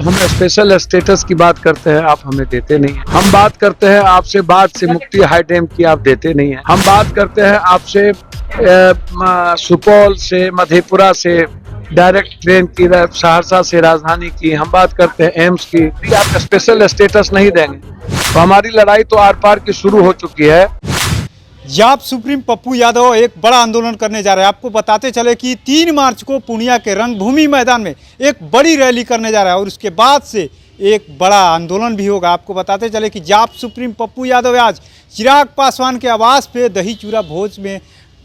हम special status की बात करते हैं, आप हमें देते नहीं हैं। हम बात करते हैं आपसे बाढ़ से मुक्ति हाई डैम की, आप देते नहीं हैं। हम बात करते हैं आपसे सुपौल से मधेपुरा से डायरेक्ट ट्रेन की, सहरसा से राजधानी की। हम बात करते हैं एम्स की, आप स्पेशल स्टेटस नहीं देंगे तो हमारी लड़ाई तो आर पार की शुरू हो चुकी है। जाप सुप्रीम पप्पू यादव एक बड़ा आंदोलन करने जा रहे हैं। आपको बताते चले कि 3 मार्च को पूर्णिया के रंगभूमि मैदान में एक बड़ी रैली करने जा रहा है और उसके बाद से एक बड़ा आंदोलन भी होगा। आपको बताते चले कि जाप सुप्रीम पप्पू यादव आज चिराग पासवान के आवास पे दही चूड़ा भोज में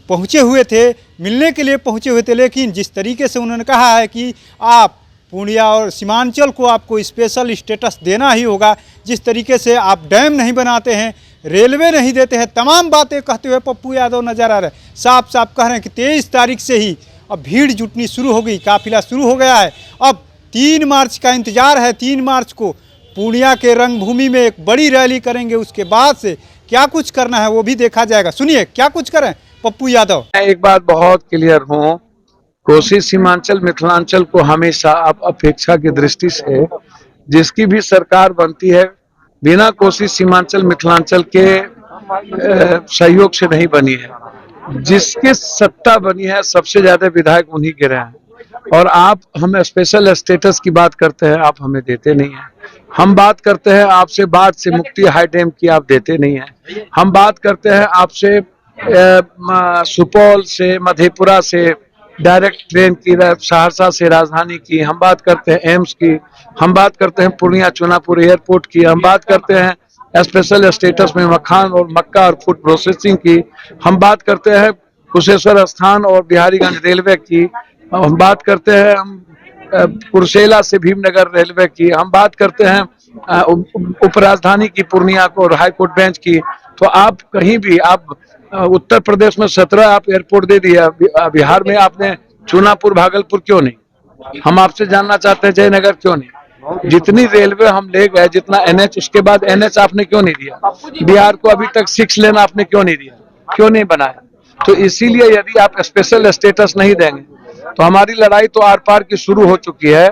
पहुंचे हुए थे, मिलने के लिए पहुंचे हुए थे। लेकिन जिस तरीके से उन्होंने कहा है कि आप पूर्णिया और सीमांचल को आपको स्पेशल स्टेटस देना ही होगा, जिस तरीके से आप डैम नहीं बनाते हैं, रेलवे नहीं देते हैं, तमाम बातें कहते हुए पप्पू यादव नजर आ रहे हैं। साफ साफ कह रहे हैं कि 23 तारीख से ही अब भीड़ जुटनी शुरू हो गई, काफिला शुरू हो गया है। अब 3 मार्च का इंतजार है। 3 मार्च को पूर्णिया के रंगभूमि में एक बड़ी रैली करेंगे। उसके बाद से क्या कुछ करना है वो भी देखा जाएगा। सुनिए क्या कुछ करें पप्पू यादव। मैं एक बात बहुत क्लियर हूँ, कोसी सीमांचल मिथिलांचल को हमेशा आप अपेक्षा की दृष्टि से जिसकी भी सरकार बनती है बिना कोसी सीमांचल मिथिलांचल के सहयोग से नहीं बनी है। जिसके सत्ता बनी है सबसे ज्यादा विधायक उन्हीं के रहे हैं। और आप हमें स्पेशल स्टेटस की बात करते हैं, आप हमें देते नहीं हैं। हम बात करते हैं आपसे बाढ़ से मुक्ति हाई डैम की, आप देते नहीं हैं। हम बात करते हैं आपसे सुपौल से मधेपुरा से डायरेक्ट ट्रेन की, सहरसा से राजधानी की। हम बात करते हैं एम्स की। हम बात करते हैं पूर्णिया चुनापुर एयरपोर्ट की। हम बात करते हैं स्पेशल स्टेटस में मखान और मक्का और फूड प्रोसेसिंग की। हम बात करते हैं कुशेश्वर स्थान और बिहारीगंज रेलवे की। हम बात करते हैं कुर्सेला से भीमनगर रेलवे की। हम बात करते हैं उपराजधानी की पूर्णिया को और हाईकोर्ट बेंच की। तो आप कहीं भी, आप उत्तर प्रदेश में 17 आप एयरपोर्ट दे दिया, बिहार में आपने चुनापुर भागलपुर क्यों नहीं? हम आपसे जानना चाहते हैं जयनगर क्यों नहीं? जितनी रेलवे हम ले गए, जितना एनएच, उसके बाद एनएच आपने क्यों नहीं दिया? बिहार को अभी तक 6 लेन आपने क्यों नहीं दिया, क्यों नहीं बनाया? तो इसीलिए यदि आप स्पेशल स्टेटस नहीं देंगे तो हमारी लड़ाई तो आर पार की शुरू हो चुकी है।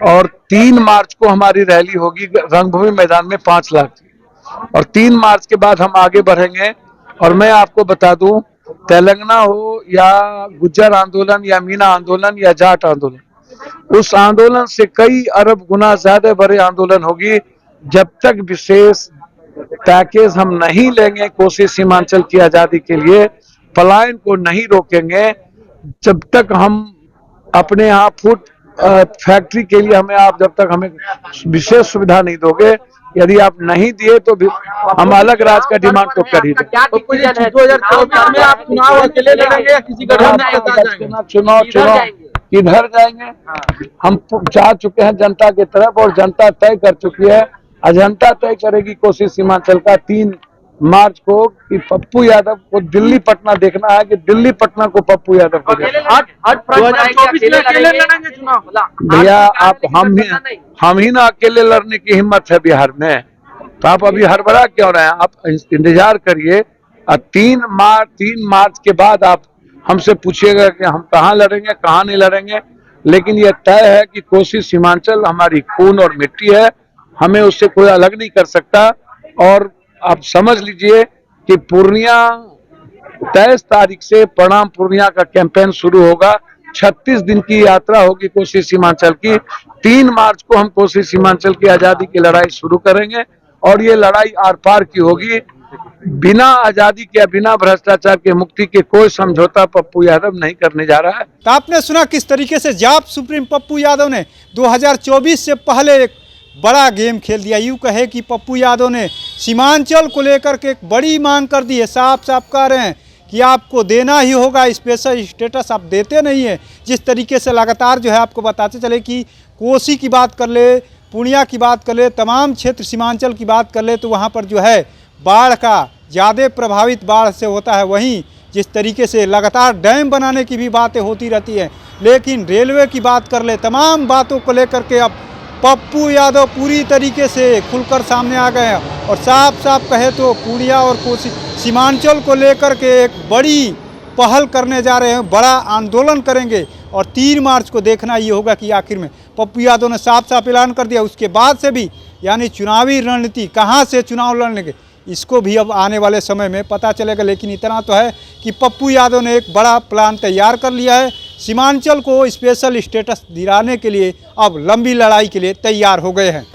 और 3 मार्च को हमारी रैली होगी रंगभूमि मैदान में 5 लाख की। और 3 मार्च के बाद हम आगे बढ़ेंगे। और मैं आपको बता दूं, तेलंगाना हो या गुज्जर आंदोलन या मीना आंदोलन या जाट आंदोलन, उस आंदोलन से कई अरब गुना ज्यादा बड़े आंदोलन होगी। जब तक विशेष पैकेज हम नहीं लेंगे कोसी सीमांचल की आजादी के लिए, पलायन को नहीं रोकेंगे, जब तक हम अपने यहाँ फूड फैक्ट्री के लिए आप जब तक हमें विशेष सुविधा नहीं दोगे, यदि आप नहीं दिए तो हम अलग राज्य का डिमांड तो कर ही देंगे। 2024 में आप चुनाव अकेले लड़ेंगे या किसी चुनाव किधर जाएंगे? हम जा चुके हैं जनता की तरफ और जनता तय कर चुकी है। जनता तय करेगी कोसी सीमांचल का 3 मार्च को कि पप्पू यादव को दिल्ली पटना देखना है कि दिल्ली पटना को पप्पू यादव को देखना। 2024 में अकेले लड़ेंगे चुनाव भैया, आप हम ही ना अकेले लड़ने की हिम्मत है बिहार में, तो आप अभी हड़बड़ा क्यों रहे हैं? आप इंतजार करिए। 3 मार्च के बाद आप हमसे पूछिएगा कि हम कहाँ लड़ेंगे, कहाँ नहीं लड़ेंगे। लेकिन यह तय है कि कोसी सीमांचल हमारी खून और मिट्टी है, हमें उससे कोई अलग नहीं कर सकता। और आप समझ लीजिए कि पूर्णिया 23 तारीख से प्रणाम पूर्णिया का कैंपेन शुरू होगा। 36 दिन की यात्रा होगी कोसी सीमांचल की। 3 मार्च को हम कोसी सीमांचल की आजादी की लड़ाई शुरू करेंगे और ये लड़ाई आर पार की होगी। बिना आजादी के, बिना भ्रष्टाचार के मुक्ति के कोई समझौता पप्पू यादव नहीं करने जा रहा है। तो आपने सुना किस तरीके से जाप सुप्रीम पप्पू यादव ने 2024 से पहले एक बड़ा गेम खेल दिया। यूँ कहे कि पप्पू यादव ने सीमांचल को लेकर के एक बड़ी मांग कर दी है। साफ साफ कह रहे हैं कि आपको देना ही होगा स्पेशल स्टेटस, आप देते नहीं है। जिस तरीके से लगातार जो है आपको बताते चले कि कोसी की बात कर ले, पूर्णिया की बात कर ले, तमाम क्षेत्र सीमांचल की बात कर ले, तो वहाँ पर जो है बाढ़ का ज़्यादा प्रभावित बाढ़ से होता है। वहीं जिस तरीके से लगातार डैम बनाने की भी बातें होती रहती हैं, लेकिन रेलवे की बात कर ले, तमाम बातों को लेकर के अब पप्पू यादव पूरी तरीके से खुलकर सामने आ गए हैं। और साफ साफ कहे तो पूर्णिया और कोसी सीमांचल को लेकर के एक बड़ी पहल करने जा रहे हैं, बड़ा आंदोलन करेंगे। और 3 मार्च को देखना ये होगा कि आखिर में पप्पू यादव ने साफ साफ ऐलान कर दिया, उसके बाद से भी यानी चुनावी रणनीति कहाँ से चुनाव लड़ने के, इसको भी अब आने वाले समय में पता चलेगा। लेकिन इतना तो है कि पप्पू यादव ने एक बड़ा प्लान तैयार कर लिया है, सीमांचल को स्पेशल स्टेटस दिलाने के लिए अब लंबी लड़ाई के लिए तैयार हो गए हैं।